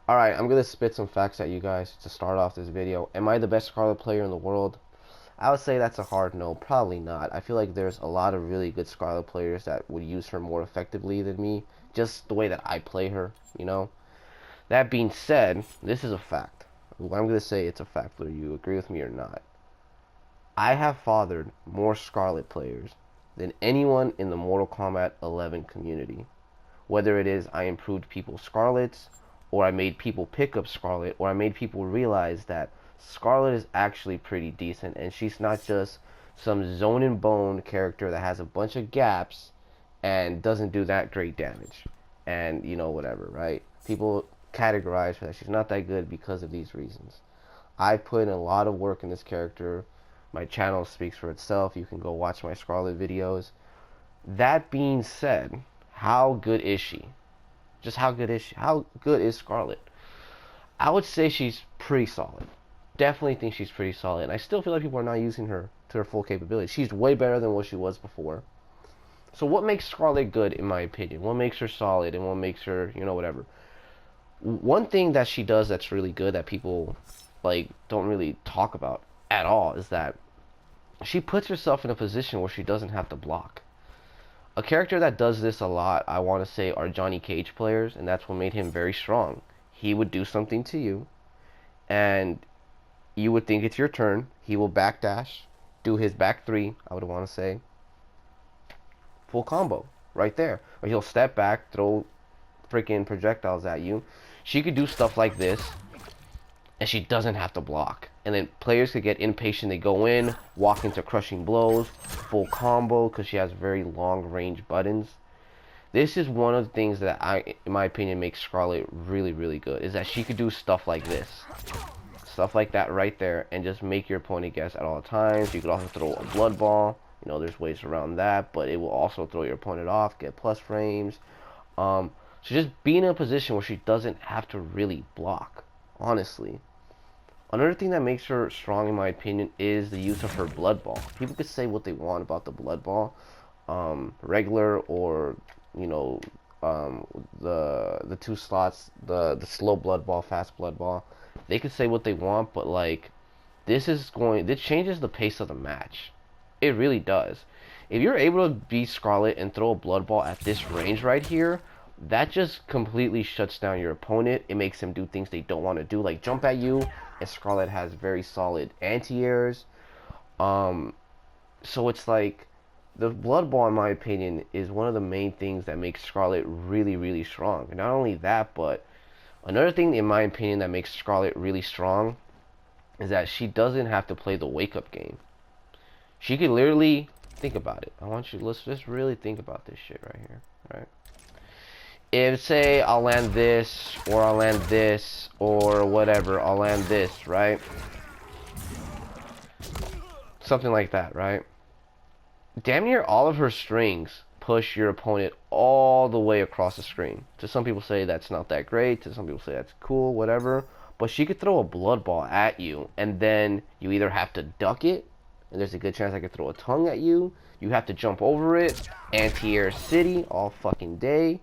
Alright, I'm gonna spit some facts at you guys to start off this video. Am I the best Skarlet player in the world? I would say that's a hard no. Probably not. I feel like there's a lot of really good Skarlet players that would use her more effectively than me. Just the way that I play her, you know? That being said, this is a fact. What I'm gonna say, it's a fact whether you agree with me or not. I have fathered more Skarlet players than anyone in the Mortal Kombat 11 community. Whether it is I improved people's Skarlets, or I made people pick up Skarlet, or I made people realize that Skarlet is actually pretty decent, and she's not just some zone and bone character that has a bunch of gaps and doesn't do that great damage. And, you know, whatever, right? People categorize her that she's not that good because of these reasons. I put in a lot of work in this character. My channel speaks for itself. You can go watch my Skarlet videos. That being said, how good is she? Just how good is she? How good is Skarlet? I would say she's pretty solid. Definitely think she's pretty solid. And I still feel like people are not using her to her full capability. She's way better than what she was before. So what makes Skarlet good, in my opinion? What makes her solid and what makes her, you know, whatever? One thing that she does that's really good that people, like, don't really talk about at all is that she puts herself in a position where she doesn't have to block. A character that does this a lot, I want to say, are Johnny Cage players, and that's what made him very strong. He would do something to you, and you would think it's your turn. He will backdash, do his back three, I would want to say. Full combo, right there. Or he'll step back, throw freaking projectiles at you. She could do stuff like this, and she doesn't have to block. And then players could get impatient. They go in, walk into crushing blows, full combo, because she has very long range buttons. This is one of the things that in my opinion, makes Skarlet really, really good, is that she could do stuff like this. Stuff like that right there, and just make your opponent guess at all times. You could also throw a blood ball. You know, there's ways around that, but it will also throw your opponent off, get plus frames. So just being in a position where she doesn't have to really block, honestly. Another thing that makes her strong, in my opinion, is the use of her blood ball. People could say what they want about the blood ball, regular or, you know, the two slots, the slow blood ball, fast blood ball. They could say what they want, but like this changes the pace of the match. It really does. If you're able to beat Skarlet and throw a blood ball at this range right here, that just completely shuts down your opponent. It makes them do things they don't want to do, like jump at you, and Skarlet has very solid anti-airs. So it's like the blood ball, in my opinion, is one of the main things that makes Skarlet really, really strong. And not only that, but another thing, in my opinion, that makes Skarlet really strong is that she doesn't have to play the wake-up game. She could literally think about it. Let's just really think about this shit right here, right? If, say, I'll land this, or I'll land this, or whatever, I'll land this, right? Something like that, right? Damn near all of her strings push your opponent all the way across the screen. To some people say that's not that great, to some people say that's cool, whatever. But she could throw a blood ball at you, and then you either have to duck it, and there's a good chance I could throw a tongue at you. You have to jump over it, anti-air city all fucking day.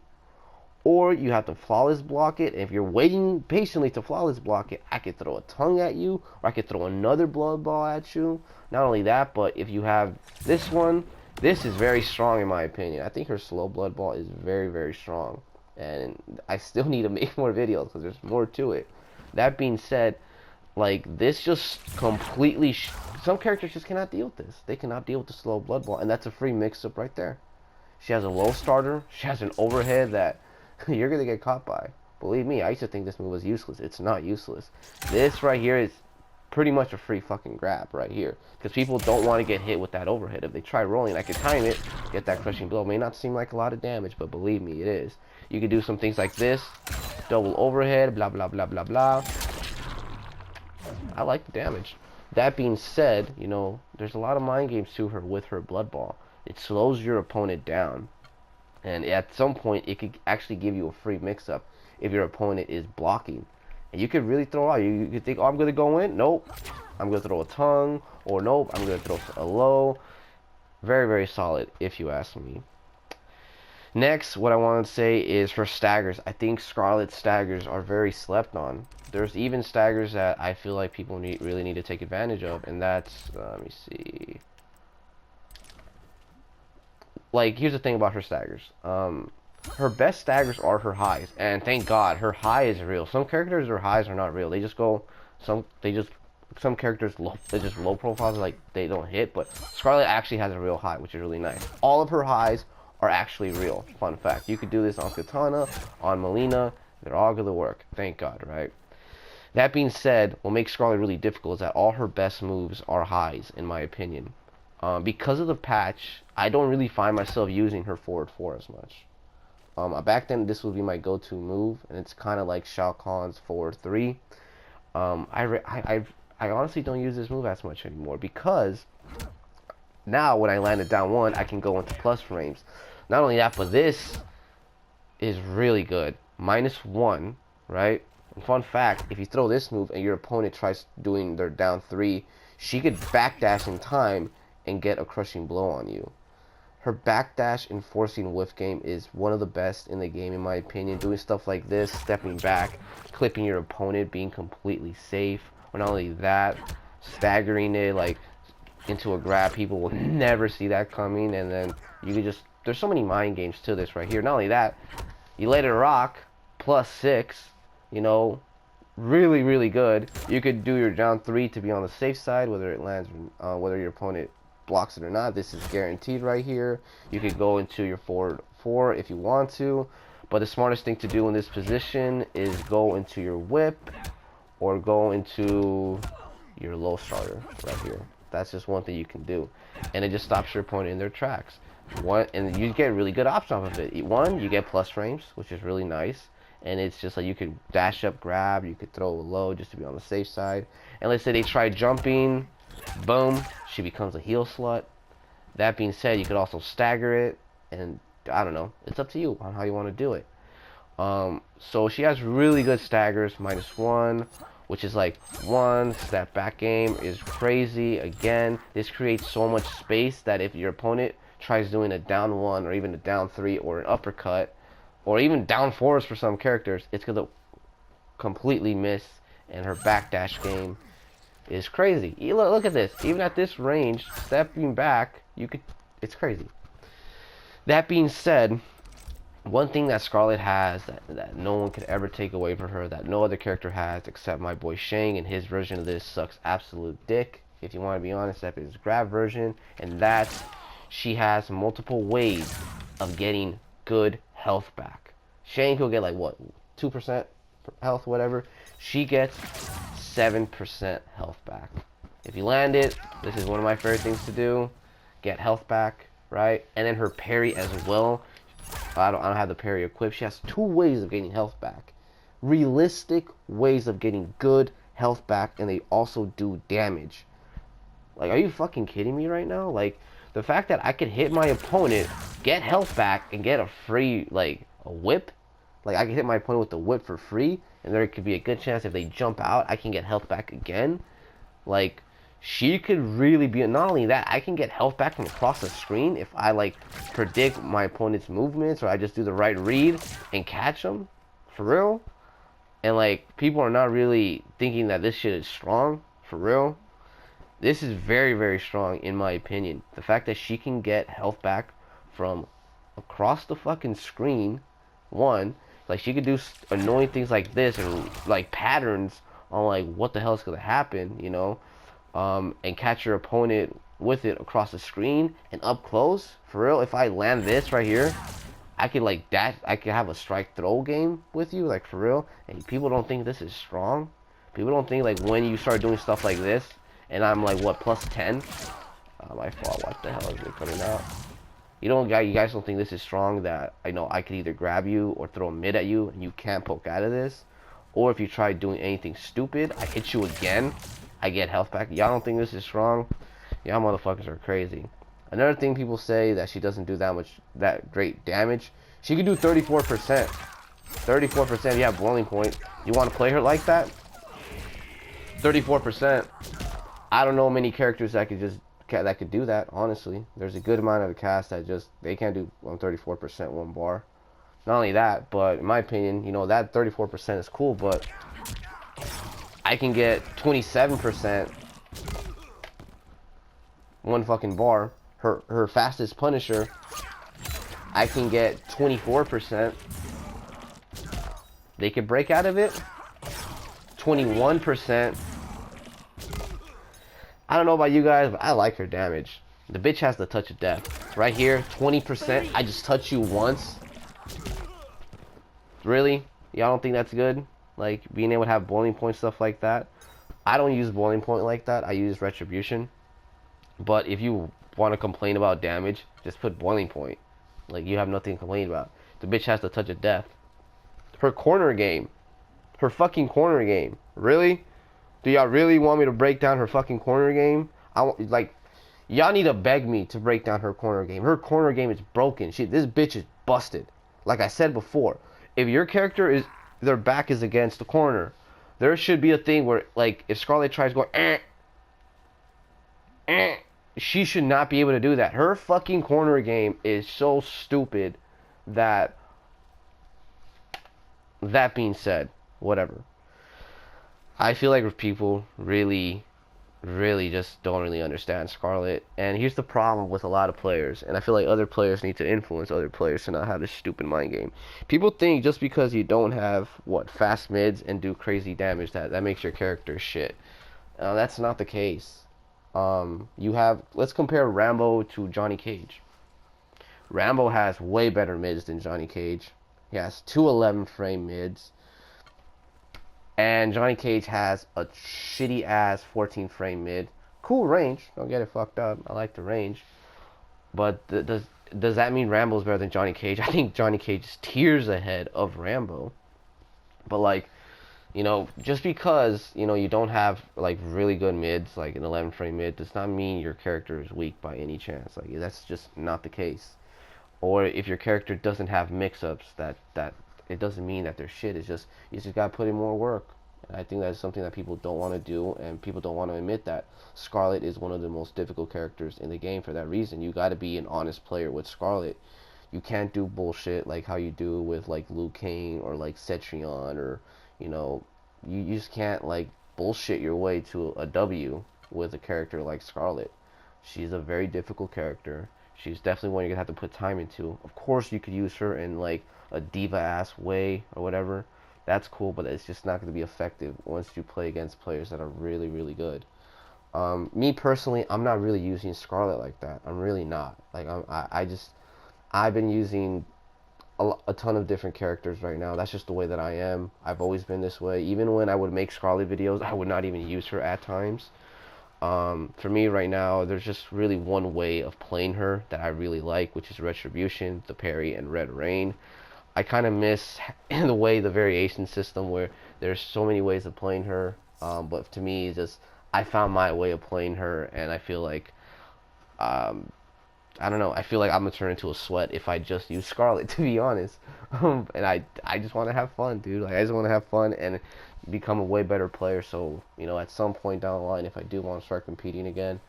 Or you have to flawless block it. And if you're waiting patiently to flawless block it, I could throw a tongue at you, or I could throw another blood ball at you. Not only that, but if you have this one, this is very strong in my opinion. I think her slow blood ball is very, very strong. And I still need to make more videos because there's more to it. That being said, like, this just completely... some characters just cannot deal with this. They cannot deal with the slow blood ball, and that's a free mix-up right there. She has a low starter. She has an overhead that you're going to get caught by. Believe me, I used to think this move was useless. It's not useless. This right here is pretty much a free fucking grab right here. Because people don't want to get hit with that overhead. If they try rolling, I can time it, get that crushing blow. It may not seem like a lot of damage, but believe me, it is. You can do some things like this. Double overhead, blah, blah, blah, blah, blah. I like the damage. That being said, you know, there's a lot of mind games to her with her blood ball. It slows your opponent down. And at some point, it could actually give you a free mix-up if your opponent is blocking. And you could really throw out. You could think, oh, I'm going to go in. Nope. I'm going to throw a tongue. Or nope, I'm going to throw a low. Very, very solid, if you ask me. Next, what I want to say is her staggers. I think Skarlet's staggers are very slept on. There's even staggers that I feel like people really need to take advantage of, and that's, let me see. Like, here's the thing about her staggers. Her best staggers are her highs, and thank God her high is real. Some characters, their highs are not real. They just go, some characters they're just low profiles, like they don't hit. But Skarlet actually has a real high, which is really nice. All of her highs are actually real. Fun fact. You could do this on Katana, on Melina. They're all gonna work. Thank God, right? That being said, what makes Skarlet really difficult is that all her best moves are highs, in my opinion. Because of the patch, I don't really find myself using her forward 4 as much. Back then, this would be my go-to move, and it's kind of like Shao Kahn's forward 3. I honestly don't use this move as much anymore because now when I land it down 1, I can go into plus frames. Not only that, but this is really good. -1, right? And fun fact, if you throw this move and your opponent tries doing their down 3, she could backdash in time and get a crushing blow on you. Her backdash enforcing whiff game is one of the best in the game, in my opinion. Doing stuff like this, stepping back, clipping your opponent, being completely safe. Or not only that, staggering it like into a grab. People will never see that coming, and then you can just, there's so many mind games to this right here. Not only that, you let it rock, +6, you know, really, really good. You could do your down 3 to be on the safe side, whether it lands, whether your opponent blocks it or not. This is guaranteed right here. You could go into your forward 4 if you want to, but the smartest thing to do in this position is go into your whip or go into your low starter right here. That's just one thing you can do, and it just stops your opponent in their tracks. And you get really good options off of it. One, you get plus frames, which is really nice, and it's just like you could dash up, grab, you could throw a low just to be on the safe side. And let's say they try jumping, boom, she becomes a heal slut. That being said, you could also stagger it, and I don't know, it's up to you on how you want to do it. So she has really good staggers, -1, which is like 1 step back game is crazy. Again, this creates so much space that if your opponent tries doing a down 1 or even a down 3 or an uppercut or even down 4s for some characters, it's gonna completely miss, and her backdash game is crazy. Look at this. Even at this range, stepping back, you could, it's crazy. That being said, one thing that Skarlet has that no one could ever take away from her, that no other character has except my boy Shang, and his version of this sucks absolute dick, if you want to be honest. That is his grab version, and that's she has multiple ways of getting good health back. Shang will get like what, 2% health, whatever. She gets 7% health back. If you land it, this is one of my favorite things to do, get health back, right? And then her parry as well. I don't have the parry equipped. She has 2 ways of getting health back. Realistic ways of getting good health back, and they also do damage. Like, are you fucking kidding me right now? Like, the fact that I could hit my opponent, get health back, and get a free, like, a whip. Like, I can hit my opponent with the whip for free, and there could be a good chance if they jump out, I can get health back again. Like, she could really be, not only that, I can get health back from across the screen if I, like, predict my opponent's movements, or I just do the right read and catch them. For real. And, like, people are not really thinking that this shit is strong. For real. This is very, very strong, in my opinion. The fact that she can get health back from across the fucking screen, one, like, she could do annoying things like this, and, like, patterns on, like, what the hell is going to happen, you know, and catch your opponent with it across the screen and up close. For real, if I land this right here, I could, like, dash, I could have a strike throw game with you, like, for real. And people don't think this is strong. People don't think, like, when you start doing stuff like this, and I'm like, what, +10? My fault. What the hell is it coming out? You guys don't think this is strong, that I know I could either grab you or throw a mid at you and you can't poke out of this? Or if you try doing anything stupid, I hit you again, I get health back. Y'all don't think this is strong? Y'all motherfuckers are crazy. Another thing people say that she doesn't do that great damage. She can do 34%. 34%, yeah, boiling point. You want to play her like that? 34%. I don't know many characters that can that could do that. Honestly, there's a good amount of the cast that just they can't do 34% one bar. Not only that, but in my opinion, you know, that 34% is cool, but I can get 27% one fucking bar. Her fastest Punisher, I can get 24%. They could break out of it. 21%. I don't know about you guys, but I like her damage. The bitch has the touch of death. Right here, 20%. I just touch you once. Really? Y'all don't think that's good? Like, being able to have boiling point stuff like that? I don't use boiling point like that. I use retribution. But if you want to complain about damage, just put boiling point. Like, you have nothing to complain about. The bitch has the touch of death. Her corner game. Her fucking corner game. Really? Do y'all really want me to break down her fucking corner game? Like, y'all need to beg me to break down her corner game. Her corner game is broken. This bitch is busted. Like I said before, if your character is, their back is against the corner, there should be a thing where, like, if Skarlet tries going, she should not be able to do that. Her fucking corner game is so stupid that, that being said, whatever. I feel like people really just don't really understand Skarlet. And here's the problem with a lot of players. And I feel like other players need to influence other players to not have this stupid mind game. People think just because you don't have, fast mids and do crazy damage, that makes your character shit. That's not the case. Let's compare Rambo to Johnny Cage. Rambo has way better mids than Johnny Cage. He has 2 11 frame mids. And Johnny Cage has a shitty ass 14 frame mid. Cool range. Don't get it fucked up. I like the range. But does that mean Rambo's better than Johnny Cage? I think Johnny Cage is tiers ahead of Rambo. But like, you know, just because, you know, you don't have like really good mids, like an 11 frame mid, does not mean your character is weak by any chance. Like, that's just not the case. Or if your character doesn't have mix-ups, that it doesn't mean that they're shit. It's just, you just gotta put in more work. And I think that's something that people don't want to do, and people don't want to admit that. Skarlet is one of the most difficult characters in the game for that reason. You gotta be an honest player with Skarlet. You can't do bullshit like how you do with like Liu Kang or like Cetrion, or, you know, you just can't like bullshit your way to a W with a character like Skarlet. She's a very difficult character. She's definitely one you're gonna have to put time into. Of course, you could use her in like a diva-ass way or whatever. That's cool, but it's just not going to be effective once you play against players that are really, really good. Me personally, I'm not really using Skarlet like that. I'm really not. Like, I've been using a ton of different characters right now. That's just the way that I am. I've always been this way. Even when I would make Skarlet videos, I would not even use her at times. For me right now, there's just really one way of playing her that I really like, which is Retribution, the parry, and Red Rain. I kind of miss, in a way, the variation system where there's so many ways of playing her. But to me, it's just, I found my way of playing her, and I feel like, I don't know, I feel like I'm going to turn into a sweat if I just use Skarlet, to be honest. And I just want to have fun, dude. Like, I just want to have fun and become a way better player. So, you know, at some point down the line, if I do want to start competing again,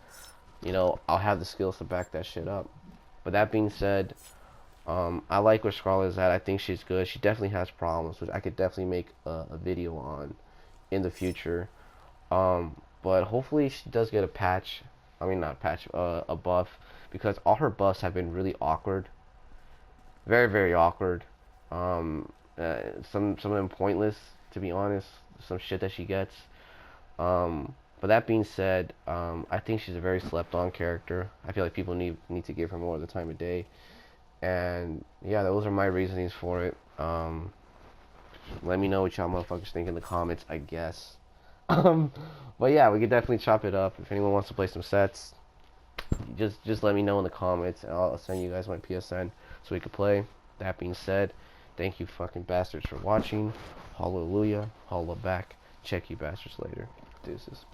you know, I'll have the skills to back that shit up. But that being said, I like where Skarlet is at. I think she's good. She definitely has problems, which I could definitely make a video on in the future. But hopefully she does get a patch. I mean, not patch, a buff, because all her buffs have been really awkward. Very, very awkward. Some of them pointless, to be honest. Some shit that she gets. But that being said, I think she's a very slept-on character. I feel like people need to give her more of the time of day. And yeah, those are my reasonings for it. Let me know what y'all motherfuckers think in the comments, I guess. But yeah, we could definitely chop it up. If anyone wants to play some sets, just let me know in the comments, and I'll send you guys my PSN so we could play. That being said, thank you fucking bastards for watching. Hallelujah. Holla back. Check you bastards later. Deuces.